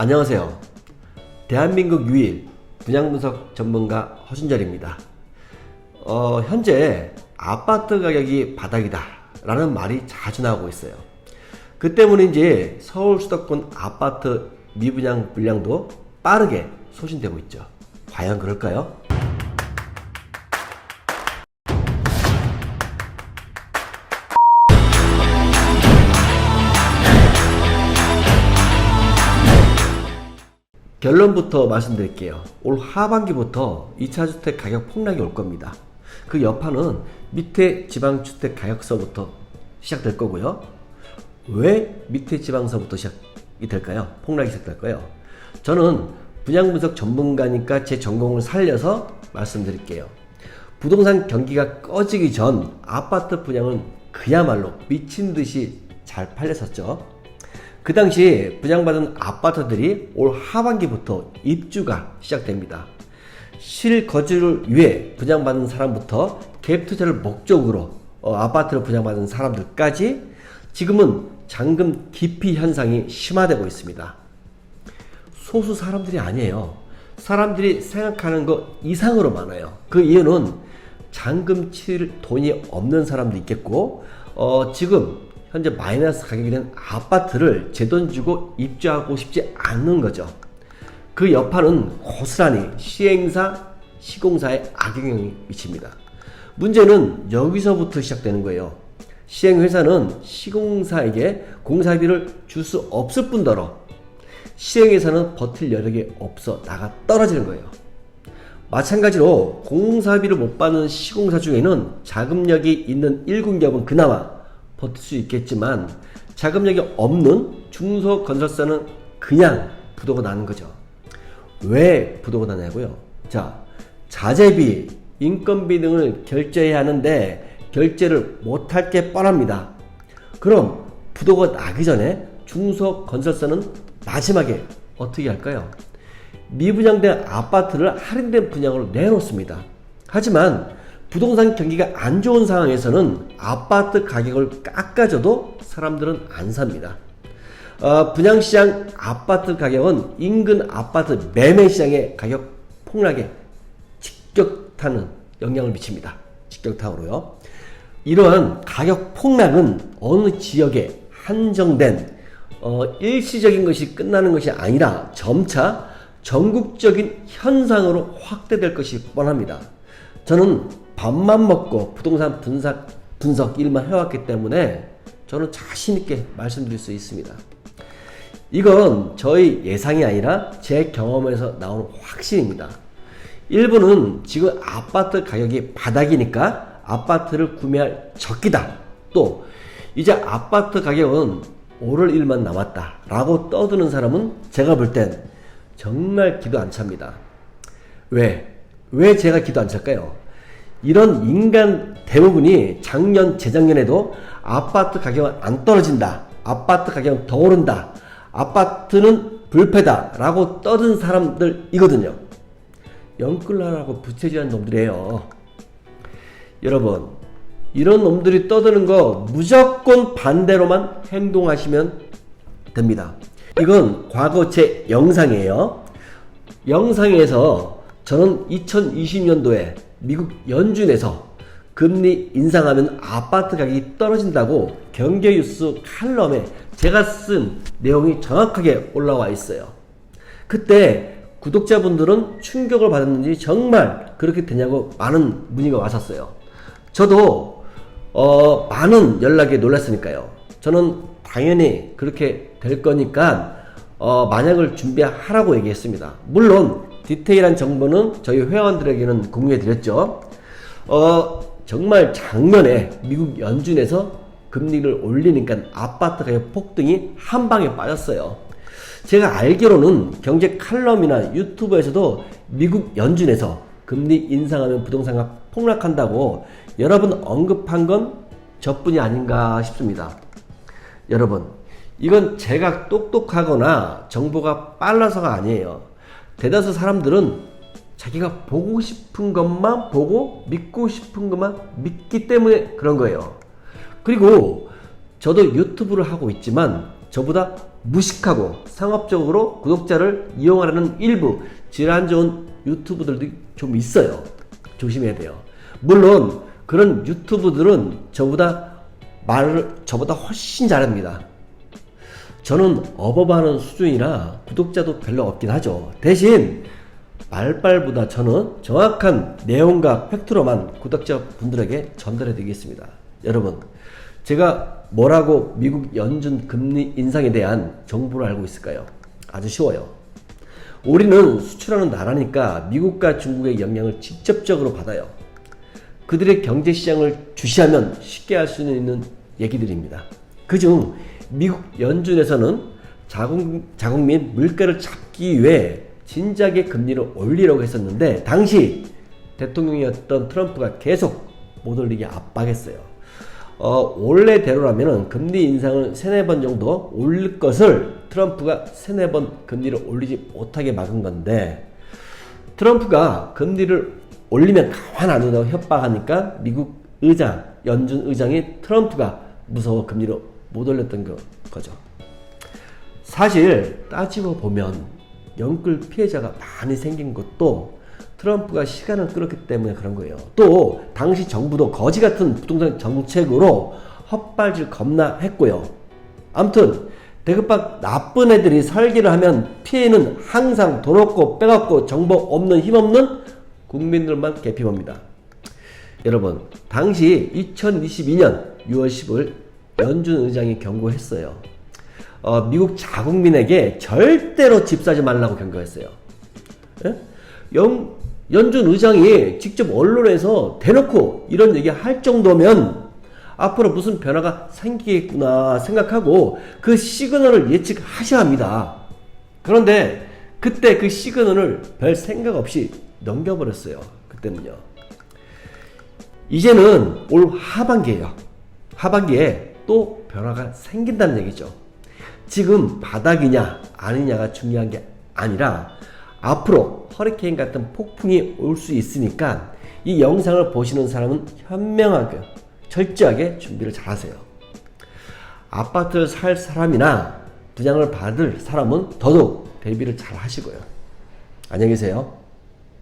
안녕하세요. 대한민국 유일 분양분석 전문가 허준절입니다. 현재 아파트 가격이 바닥이다 라는 말이 자주 나오고 있어요. 그 때문인지 서울 수도권 아파트 미분양 물량도 빠르게 소진되고 있죠. 과연 그럴까요? 결론부터 말씀드릴게요. 올 하반기부터 2차 주택 가격 폭락이 올 겁니다. 그 여파는 밑에 지방주택 가격서부터 시작될 거고요. 왜 밑에 지방서부터 시작이 될까요? 폭락이 시작될까요? 저는 분양분석 전문가니까 제 전공을 살려서 말씀드릴게요. 부동산 경기가 꺼지기 전 아파트 분양은 그야말로 미친듯이 잘 팔렸었죠. 그 당시 분양받은 아파트들이 올 하반기부터 입주가 시작됩니다. 실거주를 위해 분양받는 사람부터 갭투자를 목적으로 아파트를 분양받은 사람들까지 지금은 잔금 기피 현상이 심화되고 있습니다. 소수 사람들이 아니에요. 사람들이 생각하는 것 이상으로 많아요. 그 이유는 잔금 칠 돈이 없는 사람도 있겠고 지금 현재 마이너스 가격이 된 아파트를 제 돈 주고 입주하고 싶지 않는 거죠. 그 여파는 고스란히 시행사, 시공사에 악영향이 미칩니다. 문제는 여기서부터 시작되는 거예요. 시행회사는 시공사에게 공사비를 줄 수 없을 뿐더러 시행회사는 버틸 여력이 없어 나가 떨어지는 거예요. 마찬가지로 공사비를 못 받는 시공사 중에는 자금력이 있는 1군기업은 그나마 버틸 수 있겠지만 자금력이 없는 중소건설사는 그냥 부도가 나는 거죠. 왜 부도가 나냐고요? 자, 자재비, 인건비 등을 결제해야 하는데 결제를 못할 게 뻔합니다. 그럼 부도가 나기 전에 중소건설사는 마지막에 어떻게 할까요? 미분양된 아파트를 할인된 분양으로 내놓습니다. 하지만 부동산 경기가 안 좋은 상황에서는 아파트 가격을 깎아줘도 사람들은 안 삽니다. 분양시장 아파트 가격은 인근 아파트 매매시장의 가격 폭락에 직격타는 영향을 미칩니다. 직격타로요. 이러한 가격 폭락은 어느 지역에 한정된 일시적인 것이 끝나는 것이 아니라 점차 전국적인 현상으로 확대될 것이 뻔합니다. 저는 밥만 먹고 부동산 분석 일만 해왔기 때문에 저는 자신있게 말씀드릴 수 있습니다. 이건 저희 예상이 아니라 제 경험에서 나오는 확신입니다. 일부는 지금 아파트 가격이 바닥이니까 아파트를 구매할 적기다. 또 이제 아파트 가격은 오를 일만 남았다 라고 떠드는 사람은 제가 볼 땐 정말 기도 안 찹니다. 왜 제가 기도 안 찰까요? 이런 인간 대부분이 작년, 재작년에도 아파트 가격은 안 떨어진다. 아파트 가격은 더 오른다. 아파트는 불패다. 라고 떠든 사람들이거든요. 영끌라라고 부채질한 놈들이에요. 여러분, 이런 놈들이 떠드는 거 무조건 반대로만 행동하시면 됩니다. 이건 과거 제 영상이에요. 영상에서 저는 2020년도에 미국 연준에서 금리 인상하면 아파트 가격이 떨어진다고 경제뉴스 칼럼에 제가 쓴 내용이 정확하게 올라와 있어요. 그때 구독자분들은 충격을 받았는지 정말 그렇게 되냐고 많은 문의가 왔었어요. 저도 많은 연락에 놀랐으니까요. 저는 당연히 그렇게 될 거니까 만약을 준비하라고 얘기했습니다. 물론 디테일한 정보는 저희 회원들에게는 공유해 드렸죠. 정말 작년에 미국 연준에서 금리를 올리니까 아파트 가격 폭등이 한 방에 빠졌어요. 제가 알기로는 경제 칼럼이나 유튜브에서도 미국 연준에서 금리 인상하면 부동산가 폭락한다고 여러 번 언급한 건 저뿐이 아닌가 싶습니다. 여러분, 이건 제가 똑똑하거나 정보가 빨라서가 아니에요. 대다수 사람들은 자기가 보고 싶은 것만 보고 믿고 싶은 것만 믿기 때문에 그런 거예요. 그리고 저도 유튜브를 하고 있지만 저보다 무식하고 상업적으로 구독자를 이용하려는 일부 질안 좋은 유튜브들도 좀 있어요. 조심해야 돼요. 물론 그런 유튜브들은 저보다 훨씬 잘합니다. 저는 어버바는 수준이라 구독자도 별로 없긴 하죠. 대신 말빨보다 저는 정확한 내용과 팩트로만 구독자분들에게 전달해 드리겠습니다. 여러분, 제가 뭐라고 미국 연준 금리 인상에 대한 정보를 알고 있을까요? 아주 쉬워요. 우리는 수출하는 나라니까 미국과 중국의 영향을 직접적으로 받아요. 그들의 경제시장을 주시하면 쉽게 할 수 있는 얘기들입니다. 그중 미국 연준에서는 자국 및 물가를 잡기 위해 진작에 금리를 올리려고 했었는데 당시 대통령이었던 트럼프가 계속 못 올리게 압박했어요. 원래대로라면 금리 인상을 3-4번 정도 올릴 것을 트럼프가 3-4번 금리를 올리지 못하게 막은 건데, 트럼프가 금리를 올리면 가만 안 둔다고 협박하니까 미국 연준 의장이 트럼프가 무서워 금리를 못 올렸던 거죠. 사실 따지고 보면 영끌 피해자가 많이 생긴 것도 트럼프가 시간을 끌었기 때문에 그런 거예요. 또 당시 정부도 거지 같은 부동산 정책으로 헛발질 겁나 했고요. 아무튼 대급박 나쁜 애들이 설계를 하면 피해는 항상 돈 없고 빽 없고 정보 없는 힘없는 국민들만 개피봅니다. 여러분, 당시 2022년 6월 10일 연준 의장이 경고했어요. 미국 자국민에게 절대로 집 사지 말라고 경고했어요. 예? 연준 의장이 직접 언론에서 대놓고 이런 얘기 할 정도면 앞으로 무슨 변화가 생기겠구나 생각하고 그 시그널을 예측하셔야 합니다. 그런데 그때 그 시그널을 별 생각 없이 넘겨버렸어요. 그때는요. 이제는 올 하반기예요. 하반기에 또 변화가 생긴다는 얘기죠. 지금 바닥이냐 아니냐가 중요한 게 아니라 앞으로 허리케인 같은 폭풍이 올 수 있으니까 이 영상을 보시는 사람은 현명하게 철저하게 준비를 잘 하세요. 아파트를 살 사람이나 분양을 받을 사람은 더더욱 대비를 잘 하시고요. 안녕히 계세요.